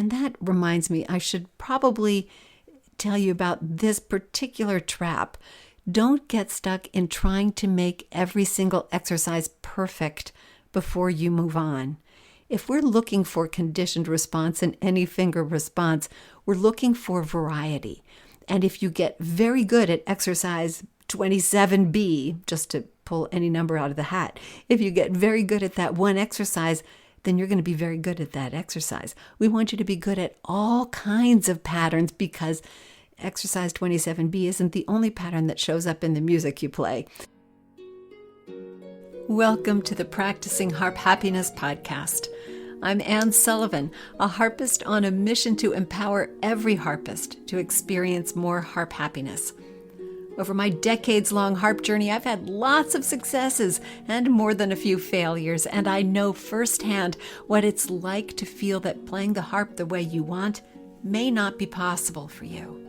And that reminds me, I should probably tell you about this particular trap. Don't get stuck in trying to make every single exercise perfect before you move on. If we're looking for conditioned response in any finger response, we're looking for variety. And if you get very good at exercise 27B, just to pull any number out of the hat, if you get very good at that one exercise, then you're going to be very good at that exercise. We want you to be good at all kinds of patterns because exercise 27B isn't the only pattern that shows up in the music you play. Welcome to the Practicing Harp Happiness podcast. I'm Anne Sullivan, a harpist on a mission to empower every harpist to experience more harp happiness. Over my decades-long harp journey, I've had lots of successes and more than a few failures, and I know firsthand what it's like to feel that playing the harp the way you want may not be possible for you.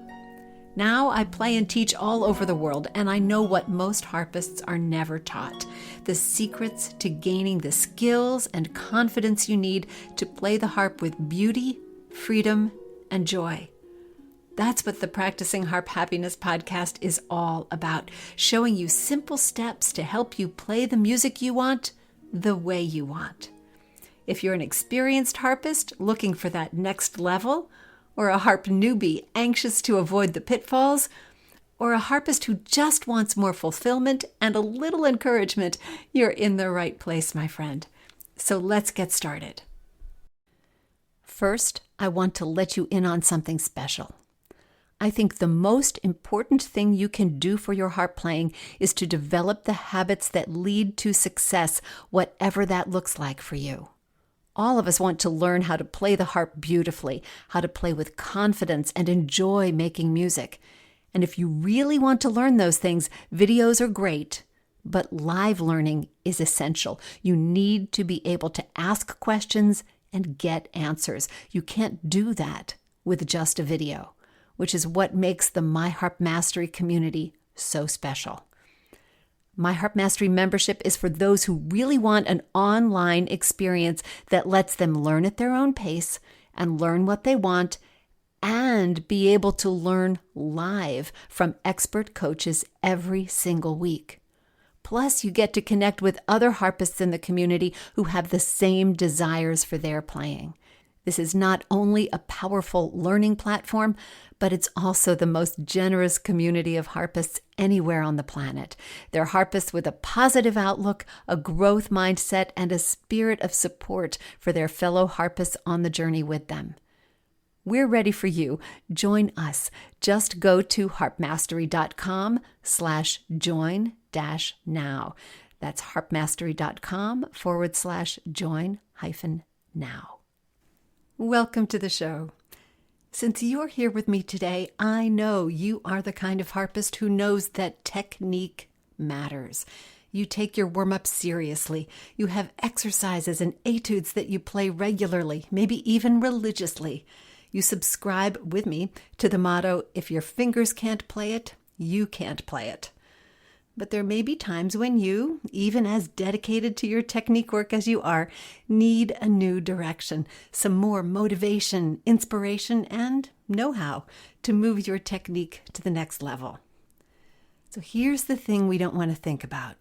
Now I play and teach all over the world, and I know what most harpists are never taught: the secrets to gaining the skills and confidence you need to play the harp with beauty, freedom, and joy. That's what the Practicing Harp Happiness podcast is all about, showing you simple steps to help you play the music you want the way you want. If you're an experienced harpist looking for that next level, or a harp newbie anxious to avoid the pitfalls, or a harpist who just wants more fulfillment and a little encouragement, you're in the right place, my friend. So let's get started. First, I want to let you in on something special. I think the most important thing you can do for your harp playing is to develop the habits that lead to success, whatever that looks like for you. All of us want to learn how to play the harp beautifully, how to play with confidence and enjoy making music. And if you really want to learn those things, videos are great, but live learning is essential. You need to be able to ask questions and get answers. You can't do that with just a video, which is what makes the My Harp Mastery community so special. My Harp Mastery membership is for those who really want an online experience that lets them learn at their own pace and learn what they want and be able to learn live from expert coaches every single week. Plus, you get to connect with other harpists in the community who have the same desires for their playing. This is not only a powerful learning platform, but it's also the most generous community of harpists anywhere on the planet. They're harpists with a positive outlook, a growth mindset, and a spirit of support for their fellow harpists on the journey with them. We're ready for you. Join us. Just go to harpmastery.com/join-now. That's harpmastery.com/join-now. Welcome to the show. Since you're here with me today, I know you are the kind of harpist who knows that technique matters. You take your warm-up seriously. You have exercises and etudes that you play regularly, maybe even religiously. You subscribe with me to the motto, if your fingers can't play it, you can't play it. But there may be times when you, even as dedicated to your technique work as you are, need a new direction, some more motivation, inspiration, and know-how to move your technique to the next level. So here's the thing we don't want to think about.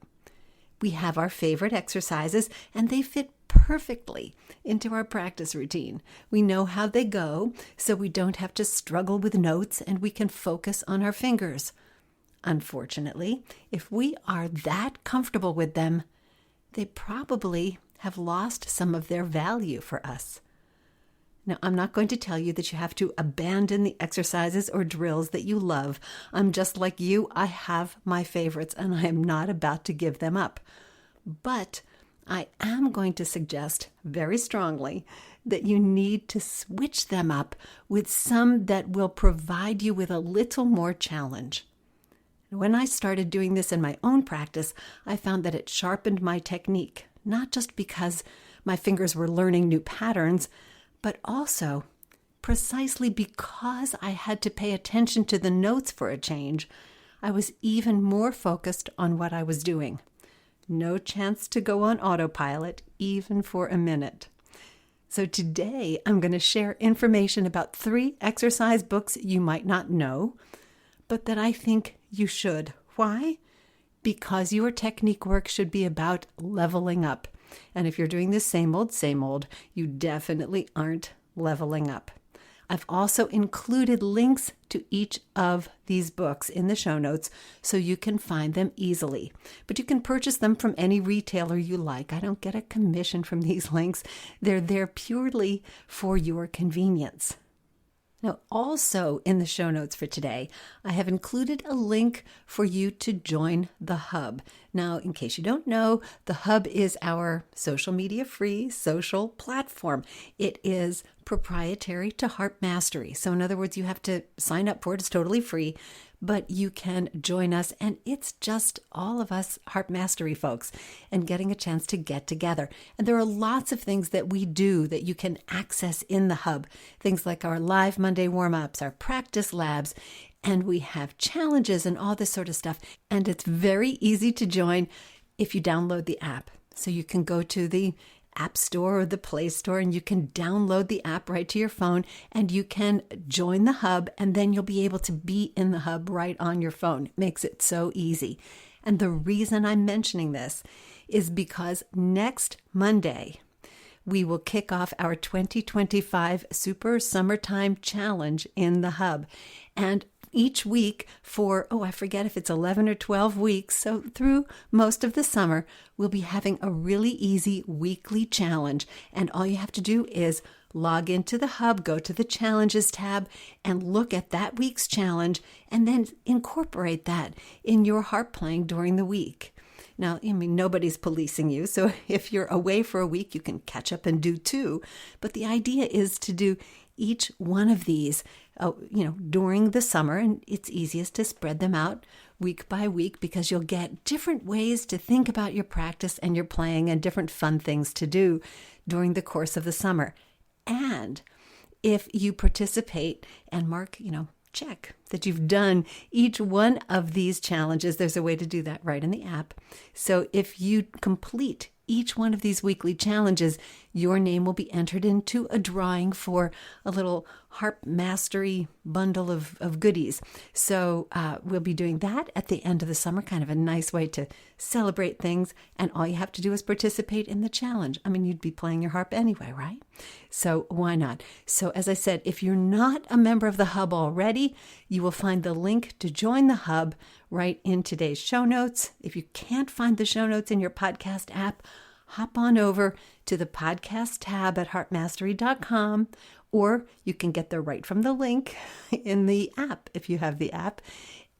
We have our favorite exercises, and they fit perfectly into our practice routine. We know how they go, so we don't have to struggle with notes, and we can focus on our fingers. Unfortunately, if we are that comfortable with them, they probably have lost some of their value for us. Now, I'm not going to tell you that you have to abandon the exercises or drills that you love. I'm just like you. I have my favorites, and I am not about to give them up. But I am going to suggest very strongly that you need to switch them up with some that will provide you with a little more challenge. When I started doing this in my own practice, I found that it sharpened my technique, not just because my fingers were learning new patterns, but also precisely because I had to pay attention to the notes for a change. I was even more focused on what I was doing. No chance to go on autopilot, even for a minute. So today I'm going to share information about 3 exercise books you might not know, but that I think you should. Why? Because your technique work should be about leveling up. And if you're doing the same old, you definitely aren't leveling up. I've also included links to each of these books in the show notes so you can find them easily. But you can purchase them from any retailer you like. I don't get a commission from these links. They're there purely for your convenience. Now, also in the show notes for today, I have included a link for you to join the Hub. Now, in case you don't know, the Hub is our social media free social platform. It is proprietary to Harp Mastery. So in other words, you have to sign up for it. It's totally free, but you can join us, and it's just all of us Harp Mastery folks and getting a chance to get together. And there are lots of things that we do that you can access in the Hub. Things like our live Monday warm-ups, our practice labs, and we have challenges and all this sort of stuff. And it's very easy to join if you download the app. So you can go to the App Store or the Play Store and you can download the app right to your phone and you can join the Hub, and then you'll be able to be in the Hub right on your phone. It makes it so easy. And the reason I'm mentioning this is because next Monday, we will kick off our 2025 Super Summertime Challenge in the Hub. And each week for, I forget if it's 11 or 12 weeks, so through most of the summer, we'll be having a really easy weekly challenge. And all you have to do is log into the Hub, go to the Challenges tab, and look at that week's challenge, and then incorporate that in your harp playing during the week. Now, nobody's policing you, so if you're away for a week, you can catch up and do 2. But the idea is to do each one of these, during the summer, and it's easiest to spread them out week by week because you'll get different ways to think about your practice and your playing and different fun things to do during the course of the summer. And if you participate and mark, check that you've done each one of these challenges, there's a way to do that right in the app. So if you complete each one of these weekly challenges, your name will be entered into a drawing for a little Harp Mastery bundle of goodies. So we'll be doing that at the end of the summer, kind of a nice way to celebrate things. And all you have to do is participate in the challenge. You'd be playing your harp anyway, right? So why not? So as I said, if you're not a member of the Hub already, you will find the link to join the Hub right in today's show notes. If you can't find the show notes in your podcast app, hop on over to the podcast tab at harpmastery.com, or you can get there right from the link in the app if you have the app,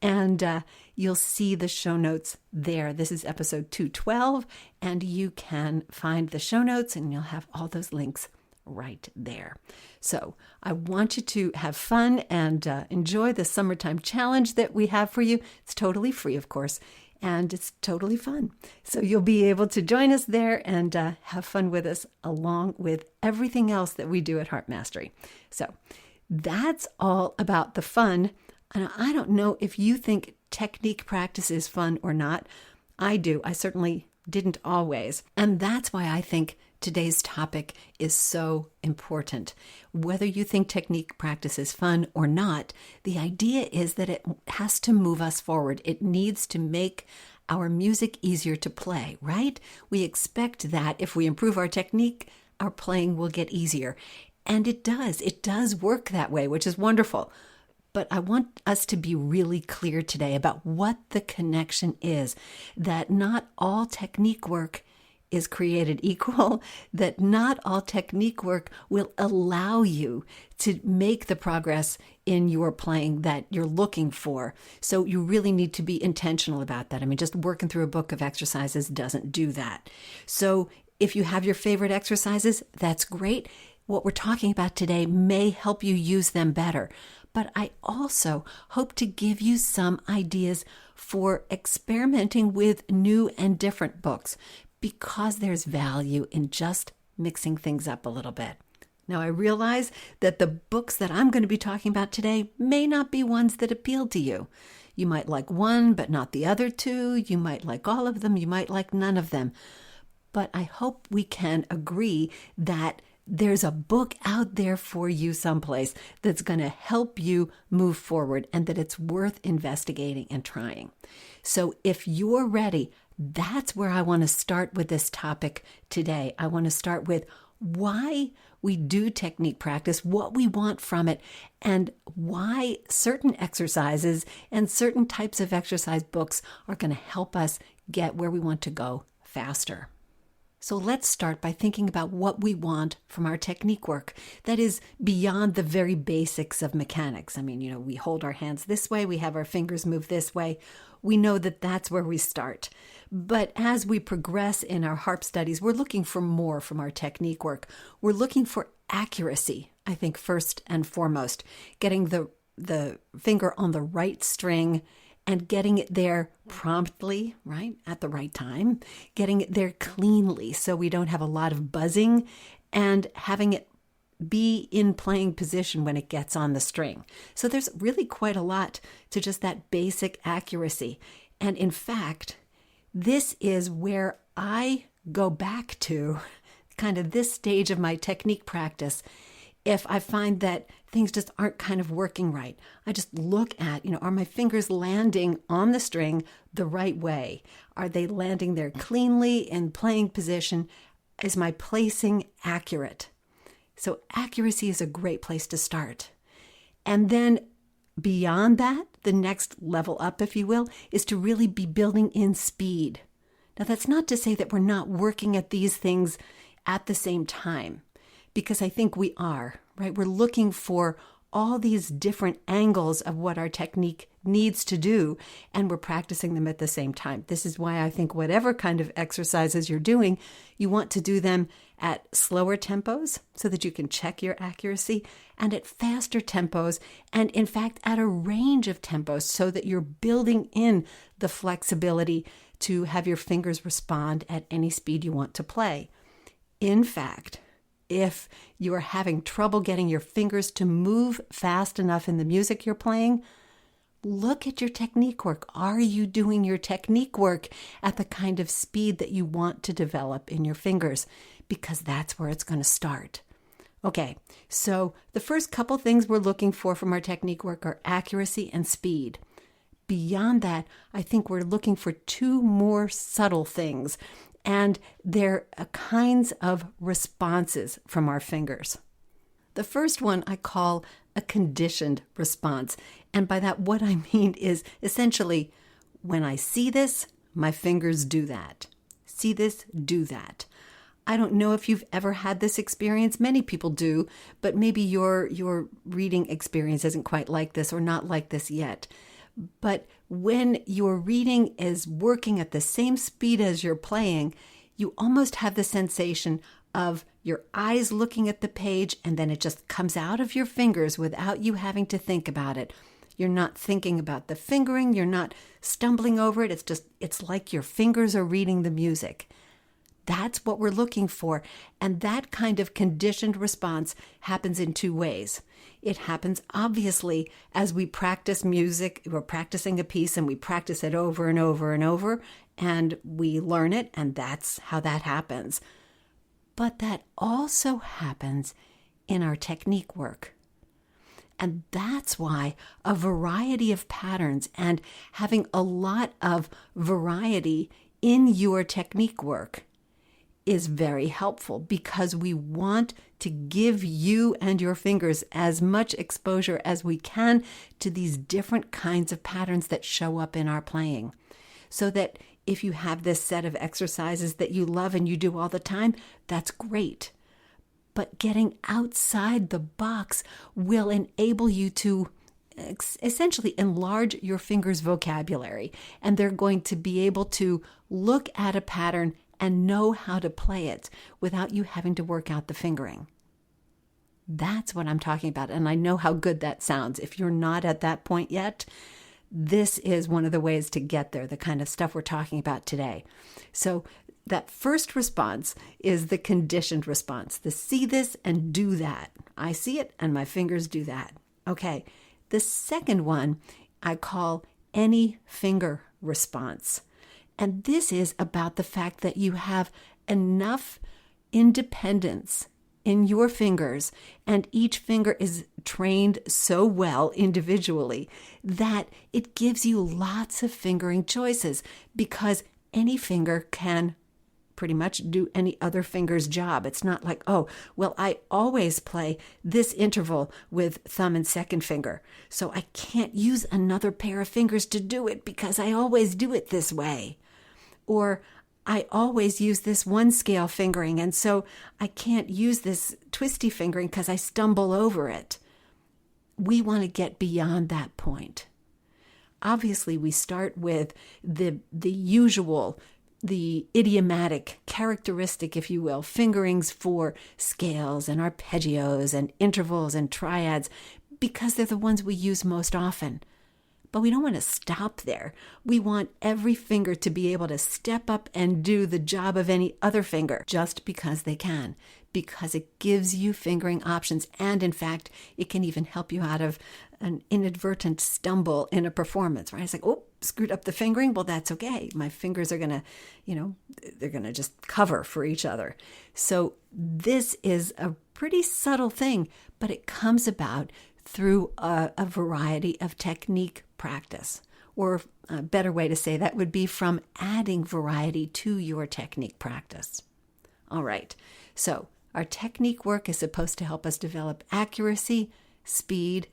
and you'll see the show notes there. This is episode 212, and you can find the show notes and you'll have all those links right there. So I want you to have fun and enjoy the summertime challenge that we have for you. It's totally free, of course, and it's totally fun. So you'll be able to join us there and have fun with us along with everything else that we do at Harp Mastery. So that's all about the fun. And I don't know if you think technique practice is fun or not. I do. I certainly didn't always. And that's why I think today's topic is so important. Whether you think technique practice is fun or not, the idea is that it has to move us forward. It needs to make our music easier to play, right? We expect that if we improve our technique, our playing will get easier. And it does. It does work that way, which is wonderful. But I want us to be really clear today about what the connection is, that not all technique work is created equal, that not all technique work will allow you to make the progress in your playing that you're looking for. So you really need to be intentional about that. Just working through a book of exercises doesn't do that. So if you have your favorite exercises, that's great. What we're talking about today may help you use them better. But I also hope to give you some ideas for experimenting with new and different books, because there's value in just mixing things up a little bit. Now, I realize that the books that I'm going to be talking about today may not be ones that appeal to you. You might like one, but not the other two. You might like all of them. You might like none of them. But I hope we can agree that there's a book out there for you someplace that's going to help you move forward and that it's worth investigating and trying. So if you're ready, that's where I want to start with this topic today. I want to start with why we do technique practice, what we want from it, and why certain exercises and certain types of exercise books are going to help us get where we want to go faster. So let's start by thinking about what we want from our technique work that is beyond the very basics of mechanics. I mean, we hold our hands this way, we have our fingers move this way. We know that that's where we start. But as we progress in our harp studies, we're looking for more from our technique work. We're looking for accuracy, I think, first and foremost, getting the finger on the right string and getting it there promptly, right, at the right time, getting it there cleanly so we don't have a lot of buzzing, and having it be in playing position when it gets on the string. So there's really quite a lot to just that basic accuracy. And in fact, this is where I go back to kind of this stage of my technique practice. If I find that things just aren't kind of working right, I just look at, are my fingers landing on the string the right way? Are they landing there cleanly in playing position? Is my placing accurate? So accuracy is a great place to start. And then beyond that, the next level up, if you will, is to really be building in speed. Now, that's not to say that we're not working at these things at the same time, because I think we are, right? We're looking for all these different angles of what our technique needs to do, and we're practicing them at the same time. This is why I think whatever kind of exercises you're doing, you want to do them at slower tempos so that you can check your accuracy, and at faster tempos, and in fact at a range of tempos so that you're building in the flexibility to have your fingers respond at any speed you want to play. In fact, if you are having trouble getting your fingers to move fast enough in the music you're playing, look at your technique work. Are you doing your technique work at the kind of speed that you want to develop in your fingers? Because that's where it's going to start. Okay, so the first couple things we're looking for from our technique work are accuracy and speed. Beyond that, I think we're looking for two more subtle things, and they're kinds of responses from our fingers. The first one I call a conditioned response. And by that, what I mean is essentially, when I see this, my fingers do that. See this, do that. I don't know if you've ever had this experience. Many people do, but maybe your reading experience isn't quite like this or not like this yet. But when your reading is working at the same speed as you're playing, you almost have the sensation of your eyes looking at the page, and then it just comes out of your fingers without you having to think about it. You're not thinking about the fingering. You're not stumbling over it. It's like your fingers are reading the music. That's what we're looking for. And that kind of conditioned response happens in two ways. It happens obviously as we practice music. We're practicing a piece and we practice it over and over and over, and we learn it, and that's how that happens. But that also happens in our technique work. And that's why a variety of patterns and having a lot of variety in your technique work is very helpful, because we want to give you and your fingers as much exposure as we can to these different kinds of patterns that show up in our playing. So that if you have this set of exercises that you love and you do all the time, that's great. But getting outside the box will enable you to essentially enlarge your fingers' vocabulary, and they're going to be able to look at a pattern and know how to play it without you having to work out the fingering. That's what I'm talking about, and I know how good that sounds. If you're not at that point yet, this is one of the ways to get there, the kind of stuff we're talking about today. So that first response is the conditioned response, the see this and do that. I see it and my fingers do that. Okay, the second one I call any finger response. And this is about the fact that you have enough independence in your fingers, and each finger is trained so well individually that it gives you lots of fingering choices, because any finger can pretty much do any other finger's job. It's not like, oh, well, I always play this interval with thumb and second finger, so I can't use another pair of fingers to do it because I always do it this way. Or I always use this one scale fingering, and so I can't use this twisty fingering because I stumble over it. We want to get beyond that point. Obviously, we start with the usual, the idiomatic, characteristic, if you will, fingerings for scales and arpeggios and intervals and triads, because they're the ones we use most often. But we don't want to stop there. We want every finger to be able to step up and do the job of any other finger just because they can, because it gives you fingering options. And in fact, it can even help you out of an inadvertent stumble in a performance, right? It's like, oh, screwed up the fingering. Well, that's okay. My fingers are going to, they're going to just cover for each other. So this is a pretty subtle thing, but it comes about through a variety of technique practice. Or a better way to say that would be from adding variety to your technique practice. All right, so our technique work is supposed to help us develop accuracy, speed,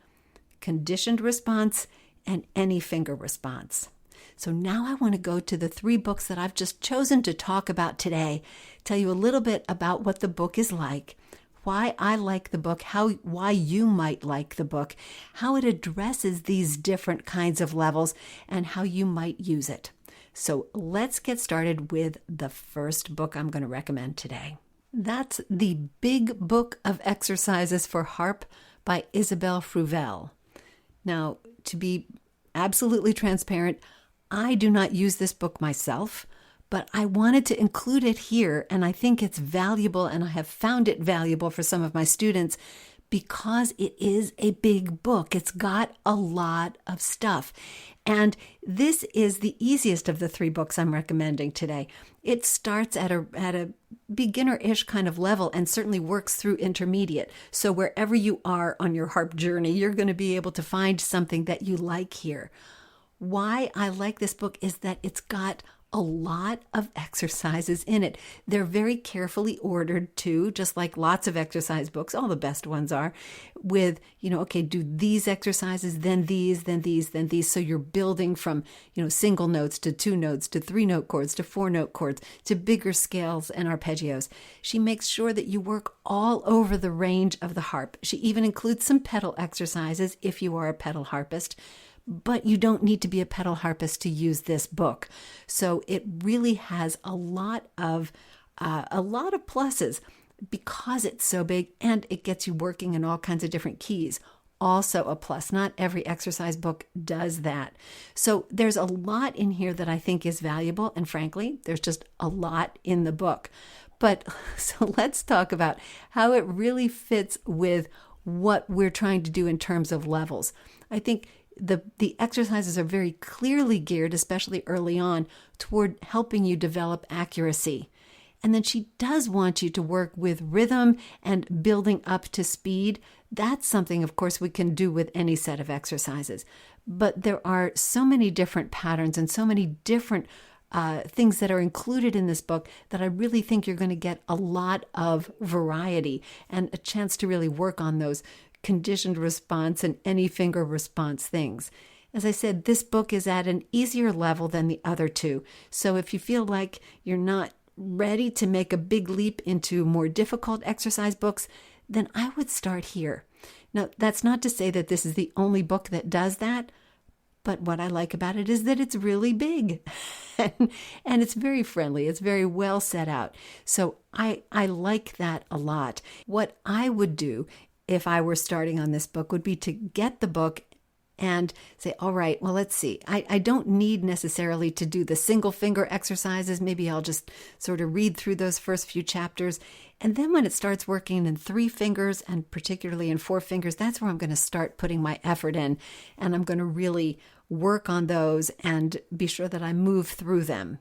conditioned response, and any finger response. So now I want to go to the 3 books that I've just chosen to talk about today, tell you a little bit about what the book is like, why I like the book, why you might like the book, how it addresses these different kinds of levels, and how you might use it. So let's get started with the first book I'm going to recommend today. That's The Big Book of Exercises for Harp by Isabelle Fruvel. Now, to be absolutely transparent, I do not use this book myself, but I wanted to include it here, and I think it's valuable, and I have found it valuable for some of my students because it is a big book. It's got a lot of stuff. And this is the easiest of the 3 books I'm recommending today. It starts at a beginner-ish kind of level and certainly works through intermediate. So wherever you are on your harp journey, you're going to be able to find something that you like here. Why I like this book is that it's got a lot of exercises in it. They're very carefully ordered too, just like lots of exercise books, all the best ones are, with, okay, do these exercises, then these, then these, then these. So you're building from, single notes to 2 notes to 3-note chords to 4-note chords to bigger scales and arpeggios. She makes sure that you work all over the range of the harp. She even includes some pedal exercises if you are a pedal harpist. But you don't need to be a pedal harpist to use this book. So it really has a lot of pluses because it's so big, and it gets you working in all kinds of different keys. Also a plus. Not every exercise book does that. So there's a lot in here that I think is valuable, and frankly, there's just a lot in the book. But so let's talk about how it really fits with what we're trying to do in terms of levels. I think the exercises are very clearly geared, especially early on, toward helping you develop accuracy. And then she does want you to work with rhythm and building up to speed. That's something, of course, we can do with any set of exercises. But there are so many different patterns and so many different things that are included in this book that I really think you're going to get a lot of variety and a chance to really work on those conditioned response and any finger response things. As I said, this book is at an easier level than the other 2. So if you feel like you're not ready to make a big leap into more difficult exercise books, then I would start here. Now, that's not to say that this is the only book that does that, but what I like about it is that it's really big and it's very friendly. It's very well set out. So I like that a lot. What I would do if I were starting on this book would be to get the book and say, all right, well, let's see. I don't need necessarily to do the single finger exercises. Maybe I'll just sort of read through those first few chapters. And then when it starts working in 3 fingers and particularly in 4 fingers, that's where I'm going to start putting my effort in. And I'm going to really work on those and be sure that I move through them.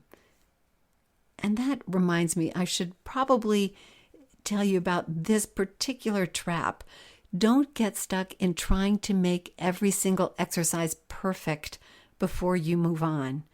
And that reminds me, I should probably tell you about this particular trap. Don't get stuck in trying to make every single exercise perfect before you move on.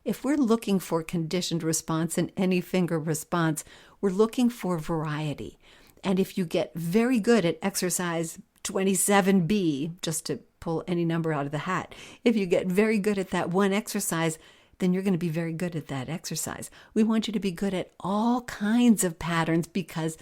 If we're looking for conditioned response in any finger response, we're looking for variety. And if you get very good at exercise 27B, just to pull any number out of the hat, if you get very good at that one exercise, then you're going to be very good at that exercise. We want you to be good at all kinds of patterns because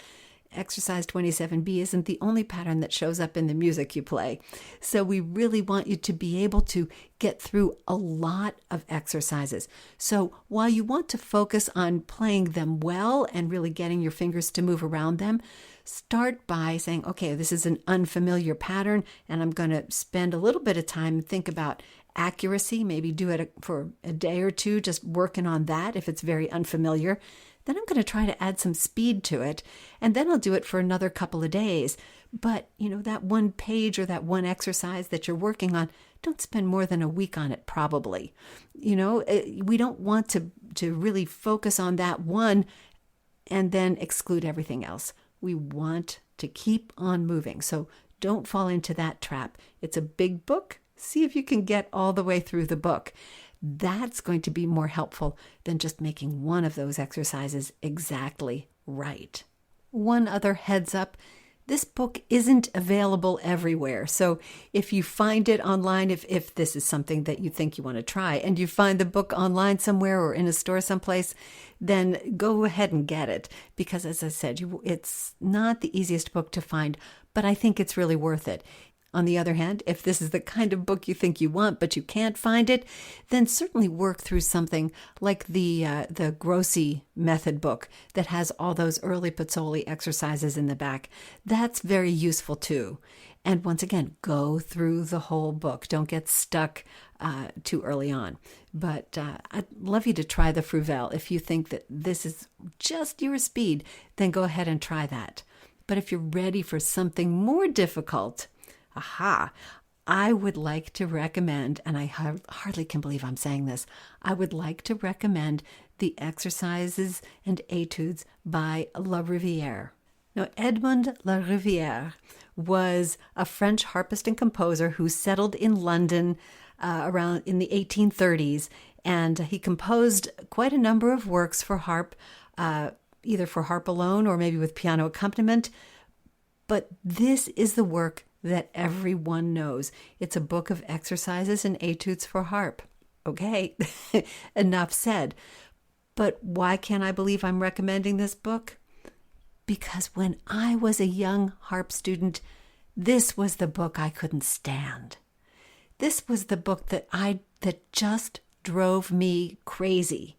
exercise 27B isn't the only pattern that shows up in the music you play. So we really want you to be able to get through a lot of exercises. So while you want to focus on playing them well and really getting your fingers to move around them, start by saying, okay, this is an unfamiliar pattern, and I'm going to spend a little bit of time and think about accuracy, maybe do it for a day or two, just working on that if it's very unfamiliar. Then I'm going to try to add some speed to it, and then I'll do it for another couple of days. But, that one page or that one exercise that you're working on, don't spend more than a week on it, probably. We don't want to really focus on that one and then exclude everything else. We want to keep on moving. So don't fall into that trap. It's a big book. See if you can get all the way through the book. That's going to be more helpful than just making one of those exercises exactly right. One other heads up, this book isn't available everywhere. So if you find it online, if this is something that you think you want to try, and you find the book online somewhere or in a store someplace, then go ahead and get it. Because as I said, it's not the easiest book to find, but I think it's really worth it. On the other hand, if this is the kind of book you think you want, but you can't find it, then certainly work through something like the Grossi method book that has all those early Pizzoli exercises in the back. That's very useful too. And once again, go through the whole book. Don't get stuck too early on. But I'd love you to try the Fruvel. If you think that this is just your speed, then go ahead and try that. But if you're ready for something more difficult, I would like to recommend, and I hardly can believe I'm saying this, I would like to recommend the exercises and etudes by La Riviere. Now, Edmond La Riviere was a French harpist and composer who settled in London around in the 1830s, and he composed quite a number of works for harp, either for harp alone or maybe with piano accompaniment. But this is the work that everyone knows. It's a book of exercises and etudes for harp. Okay, enough said. But why can't I believe I'm recommending this book? Because when I was a young harp student, this was the book I couldn't stand. This was the book that just drove me crazy,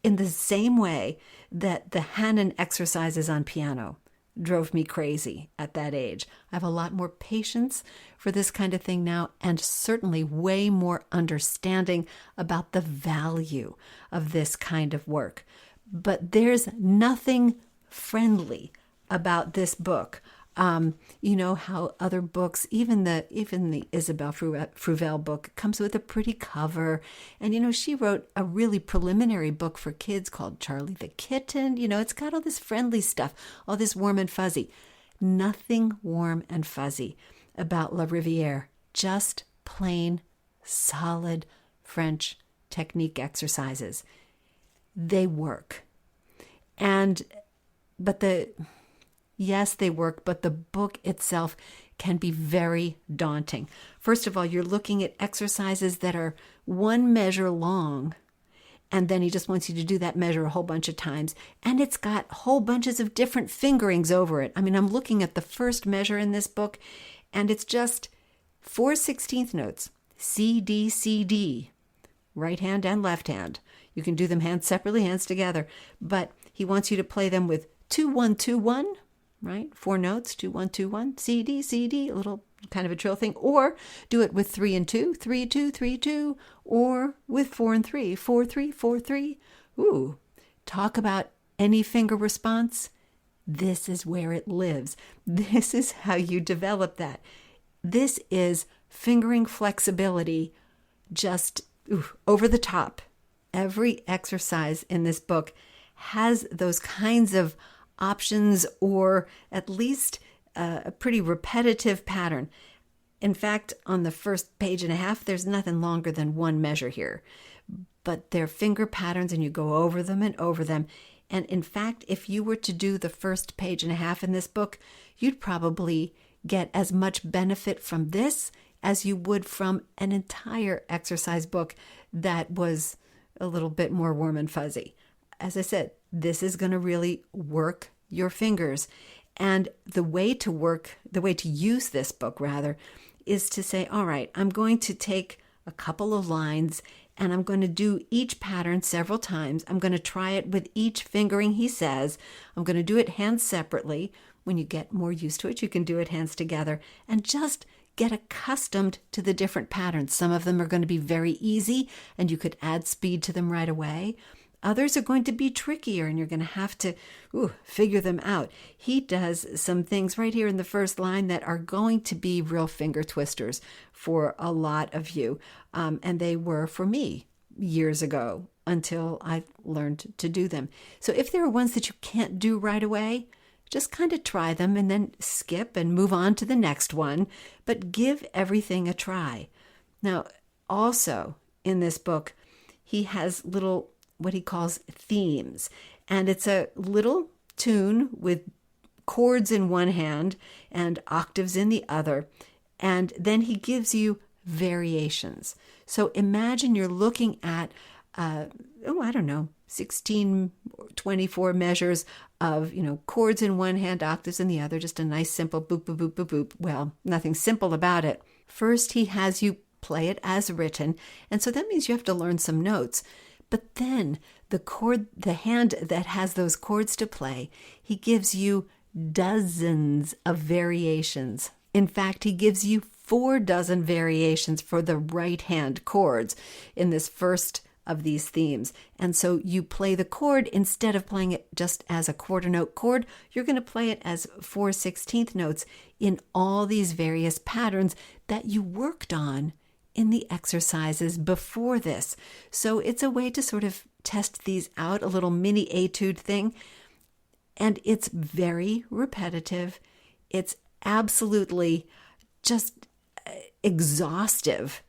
in the same way that the Hanon exercises on piano drove me crazy at that age. I have a lot more patience for this kind of thing now, and certainly way more understanding about the value of this kind of work. But there's nothing friendly about this book. You know how other books, even the Isabelle Fruvel book, comes with a pretty cover. And, she wrote a really preliminary book for kids called Charlie the Kitten. It's got all this friendly stuff, all this warm and fuzzy. Nothing warm and fuzzy about La Riviere, just plain, solid French technique exercises. They work. Yes, they work, but the book itself can be very daunting. First of all, you're looking at exercises that are one measure long, and then he just wants you to do that measure a whole bunch of times, and it's got whole bunches of different fingerings over it. I'm looking at the first measure in this book, and it's just 4 16th notes, C, D, C, D, right hand and left hand. You can do them hands separately, hands together, but he wants you to play them with 2 1 2 1. Right? 4 notes, 2 1 2 1, C, D, C, D, a little kind of a trill thing, or do it with 3 and 2, 3 2 3 2, or with 4 and 3, 4 3 4 3. Ooh, talk about any finger response. This is where it lives. This is how you develop that. This is fingering flexibility, just over the top. Every exercise in this book has those kinds of options or at least a pretty repetitive pattern. In fact, on the first page and a half, there's nothing longer than one measure here. But they're finger patterns and you go over them and over them. And in fact, if you were to do the first page and a half in this book, you'd probably get as much benefit from this as you would from an entire exercise book that was a little bit more warm and fuzzy. As I said, this is going to really work your fingers. And the way to use this book rather, is to say, all right, I'm going to take a couple of lines and I'm going to do each pattern several times. I'm going to try it with each fingering he says. I'm going to do it hands separately. When you get more used to it, you can do it hands together and just get accustomed to the different patterns. Some of them are going to be very easy and you could add speed to them right away. Others are going to be trickier and you're going to have to figure them out. He does some things right here in the first line that are going to be real finger twisters for a lot of you. And they were for me years ago until I learned to do them. So if there are ones that you can't do right away, just kind of try them and then skip and move on to the next one, but give everything a try. Now, also in this book, he has little what he calls themes. And it's a little tune with chords in one hand and octaves in the other. And then he gives you variations. So imagine you're looking at, 16, 24 measures of, chords in one hand, octaves in the other, just a nice simple boop, boop, boop, boop, boop. Well, nothing simple about it. First, he has you play it as written. And so that means you have to learn some notes. But then the hand that has those chords to play, he gives you dozens of variations. In fact, he gives you 4 dozen variations for the right hand chords in this first of these themes. And so you play the chord, instead of playing it just as a quarter note chord, you're going to play it as 4/16 notes in all these various patterns that you worked on in the exercises before this. So it's a way to sort of test these out, a little mini etude thing. And it's very repetitive. It's absolutely just exhaustive.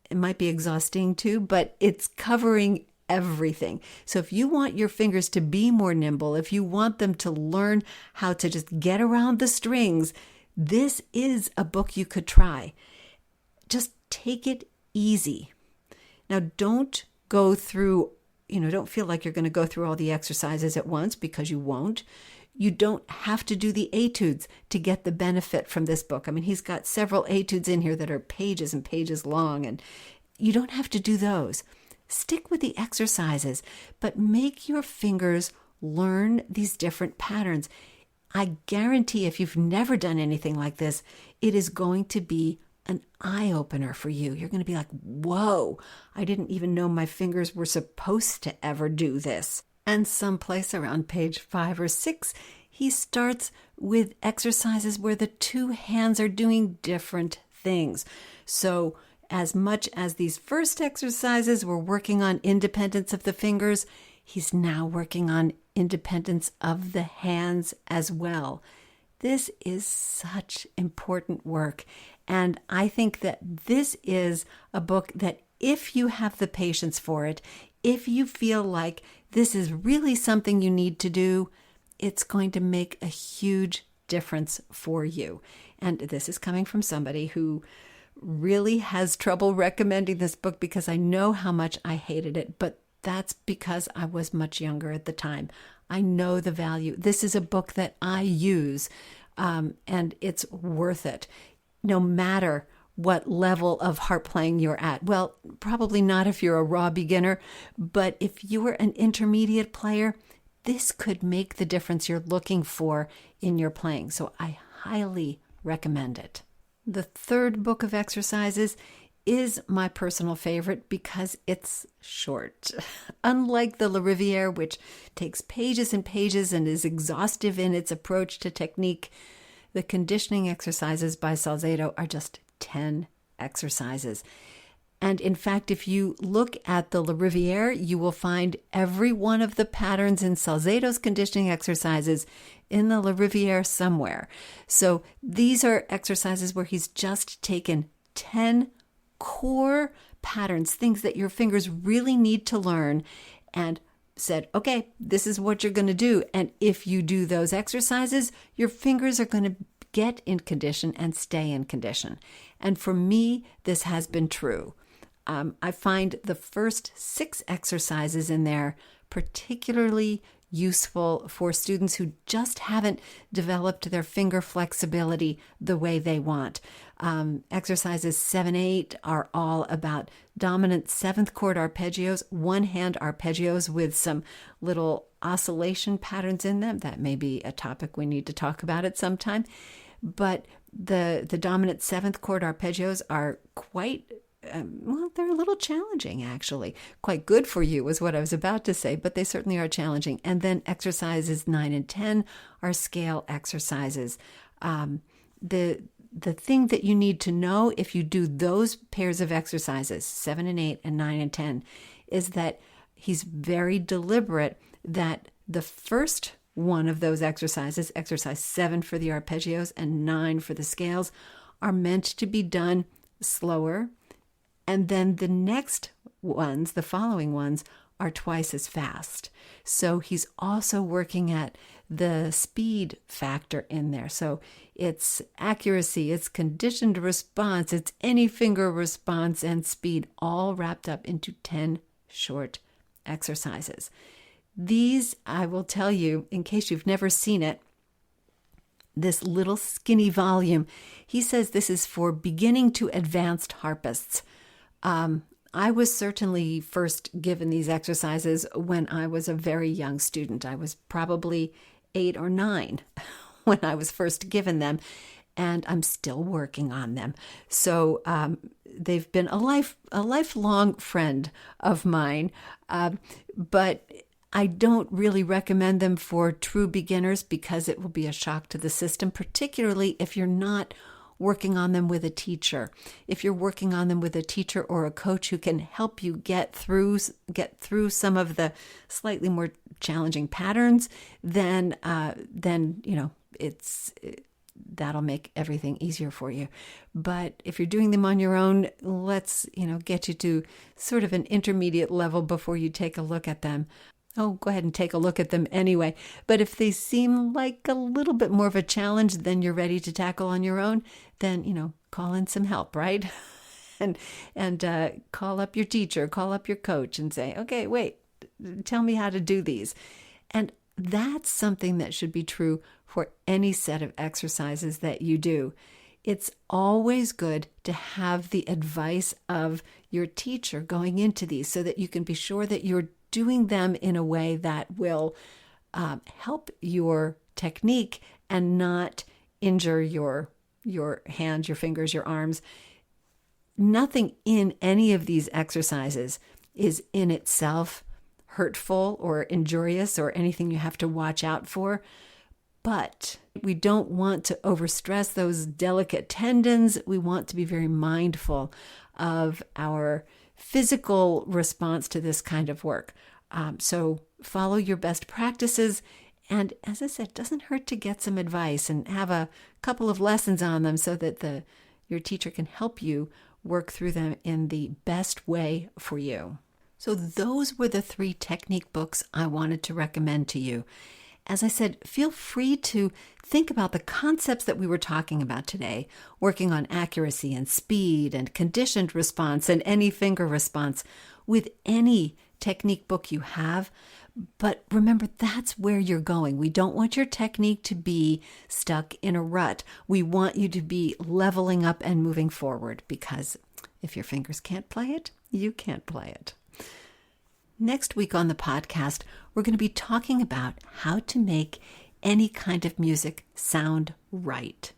It might be exhausting too, but it's covering everything. So if you want your fingers to be more nimble, if you want them to learn how to just get around the strings, this is a book you could try. Just take it easy. Now, don't go through, don't feel like you're going to go through all the exercises at once, because you won't. You don't have to do the etudes to get the benefit from this book. I mean, he's got several etudes in here that are pages and pages long, and you don't have to do those. Stick with the exercises, but make your fingers learn these different patterns. I guarantee if you've never done anything like this, it is going to be an eye-opener for you. You're going to be like, whoa, I didn't even know my fingers were supposed to ever do this. And someplace around page 5 or 6, he starts with exercises where the 2 hands are doing different things. So as much as these first exercises were working on independence of the fingers, he's now working on independence of the hands as well. This is such important work. And I think that this is a book that if you have the patience for it, if you feel like this is really something you need to do, it's going to make a huge difference for you. And this is coming from somebody who really has trouble recommending this book, because I know how much I hated it, but that's because I was much younger at the time. I know the value. This is a book that I use, and it's worth it. No matter what level of harp playing you're at. Well, probably not if you're a raw beginner, but if you're an intermediate player, this could make the difference you're looking for in your playing. So I highly recommend it. The third book of exercises is my personal favorite because it's short. Unlike the La Riviere, which takes pages and pages and is exhaustive in its approach to technique, the conditioning exercises by Salcedo are just 10 exercises. And in fact, if you look at the La Riviere, you will find every one of the patterns in Salzato's conditioning exercises in the La Riviere somewhere. So these are exercises where he's just taken 10 core patterns, things that your fingers really need to learn, and said, okay, this is what you're going to do. And if you do those exercises, your fingers are going to get in condition and stay in condition. And for me, this has been true. I find the first 6 exercises in there particularly useful for students who just haven't developed their finger flexibility the way they want. Exercises 7, 8 are all about dominant 7th chord arpeggios, one-hand arpeggios with some little oscillation patterns in them. That may be a topic we need to talk about at some time. But the dominant 7th chord arpeggios are quite they're a little challenging, actually. Quite good for you is what I was about to say, but they certainly are challenging. And then exercises 9 and 10 are scale exercises. The thing that you need to know if you do those pairs of exercises, 7 and 8 and 9 and 10, is that he's very deliberate that the first one of those exercises, exercise 7 for the arpeggios and 9 for the scales, are meant to be done slower. And then the next ones, the following ones, are twice as fast. So he's also working at the speed factor in there. So it's accuracy, it's conditioned response, it's any finger response and speed, all wrapped up into 10 short exercises. These, I will tell you, in case you've never seen it, this little skinny volume, he says this is for beginning to advanced harpists. I was certainly first given these exercises when I was a very young student. I was probably 8 or 9 when I was first given them, and I'm still working on them. So they've been a lifelong friend of mine, but I don't really recommend them for true beginners because it will be a shock to the system, particularly if you're not working on them with a teacher. If you're working on them with a teacher or a coach who can help you get through some of the slightly more challenging patterns, then that'll make everything easier for you. But if you're doing them on your own, let's get you to sort of an intermediate level before you take a look at them. Oh, go ahead and take a look at them anyway. But if they seem like a little bit more of a challenge than you're ready to tackle on your own, then, call in some help, right? and call up your teacher, call up your coach and say, okay, wait, tell me how to do these. And that's something that should be true for any set of exercises that you do. It's always good to have the advice of your teacher going into these so that you can be sure that you're doing them in a way that will help your technique and not injure your hands, your fingers, your arms. Nothing in any of these exercises is in itself hurtful or injurious or anything you have to watch out for. But we don't want to overstress those delicate tendons. We want to be very mindful of our physical response to this kind of work. So follow your best practices. And as I said, it doesn't hurt to get some advice and have a couple of lessons on them so that your teacher can help you work through them in the best way for you. So those were the 3 technique books I wanted to recommend to you. As I said, feel free to think about the concepts that we were talking about today, working on accuracy and speed and conditioned response and any finger response with any technique book you have. But remember, that's where you're going. We don't want your technique to be stuck in a rut. We want you to be leveling up and moving forward, because if your fingers can't play it, you can't play it. Next week on the podcast, we're going to be talking about how to make any kind of music sound right.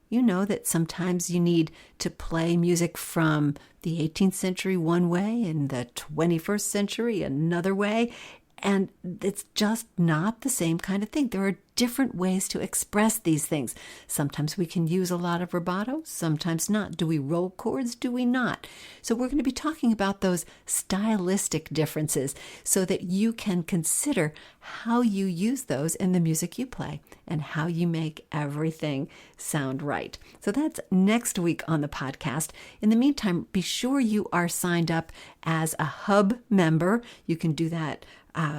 You know that sometimes you need to play music from the 18th century one way and the 21st century another way, and it's just not the same kind of thing. There are different ways to express these things. Sometimes we can use a lot of vibrato, sometimes not. Do we roll chords? Do we not? So we're going to be talking about those stylistic differences so that you can consider how you use those in the music you play and how you make everything sound right. So that's next week on the podcast. In the meantime, be sure you are signed up as a Hub member. You can do that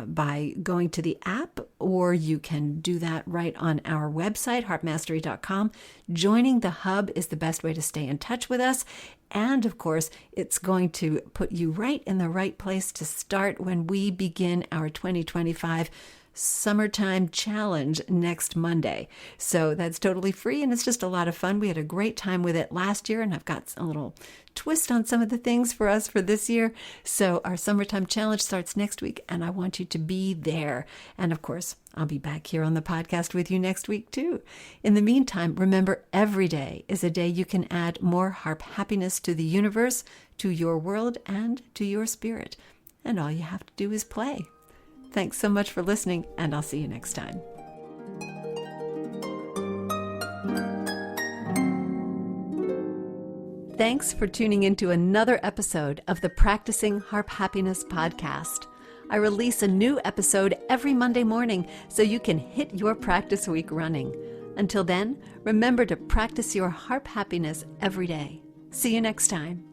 by going to the app, or you can do that right on our website, harpmastery.com. Joining the Hub is the best way to stay in touch with us. And of course, it's going to put you right in the right place to start when we begin our 2025 Summertime Challenge next Monday. So that's totally free, and it's just a lot of fun. We had a great time with it last year, and I've got a little twist on some of the things for us for this year. So our Summertime Challenge starts next week, and I want you to be there. And of course, I'll be back here on the podcast with you next week too. In the meantime, remember, every day is a day you can add more harp happiness to the universe, to your world, and to your spirit. And all you have to do is play. Thanks so much for listening, and I'll see you next time. Thanks for tuning into another episode of the Practicing Harp Happiness podcast. I release a new episode every Monday morning so you can hit your practice week running. Until then, remember to practice your harp happiness every day. See you next time.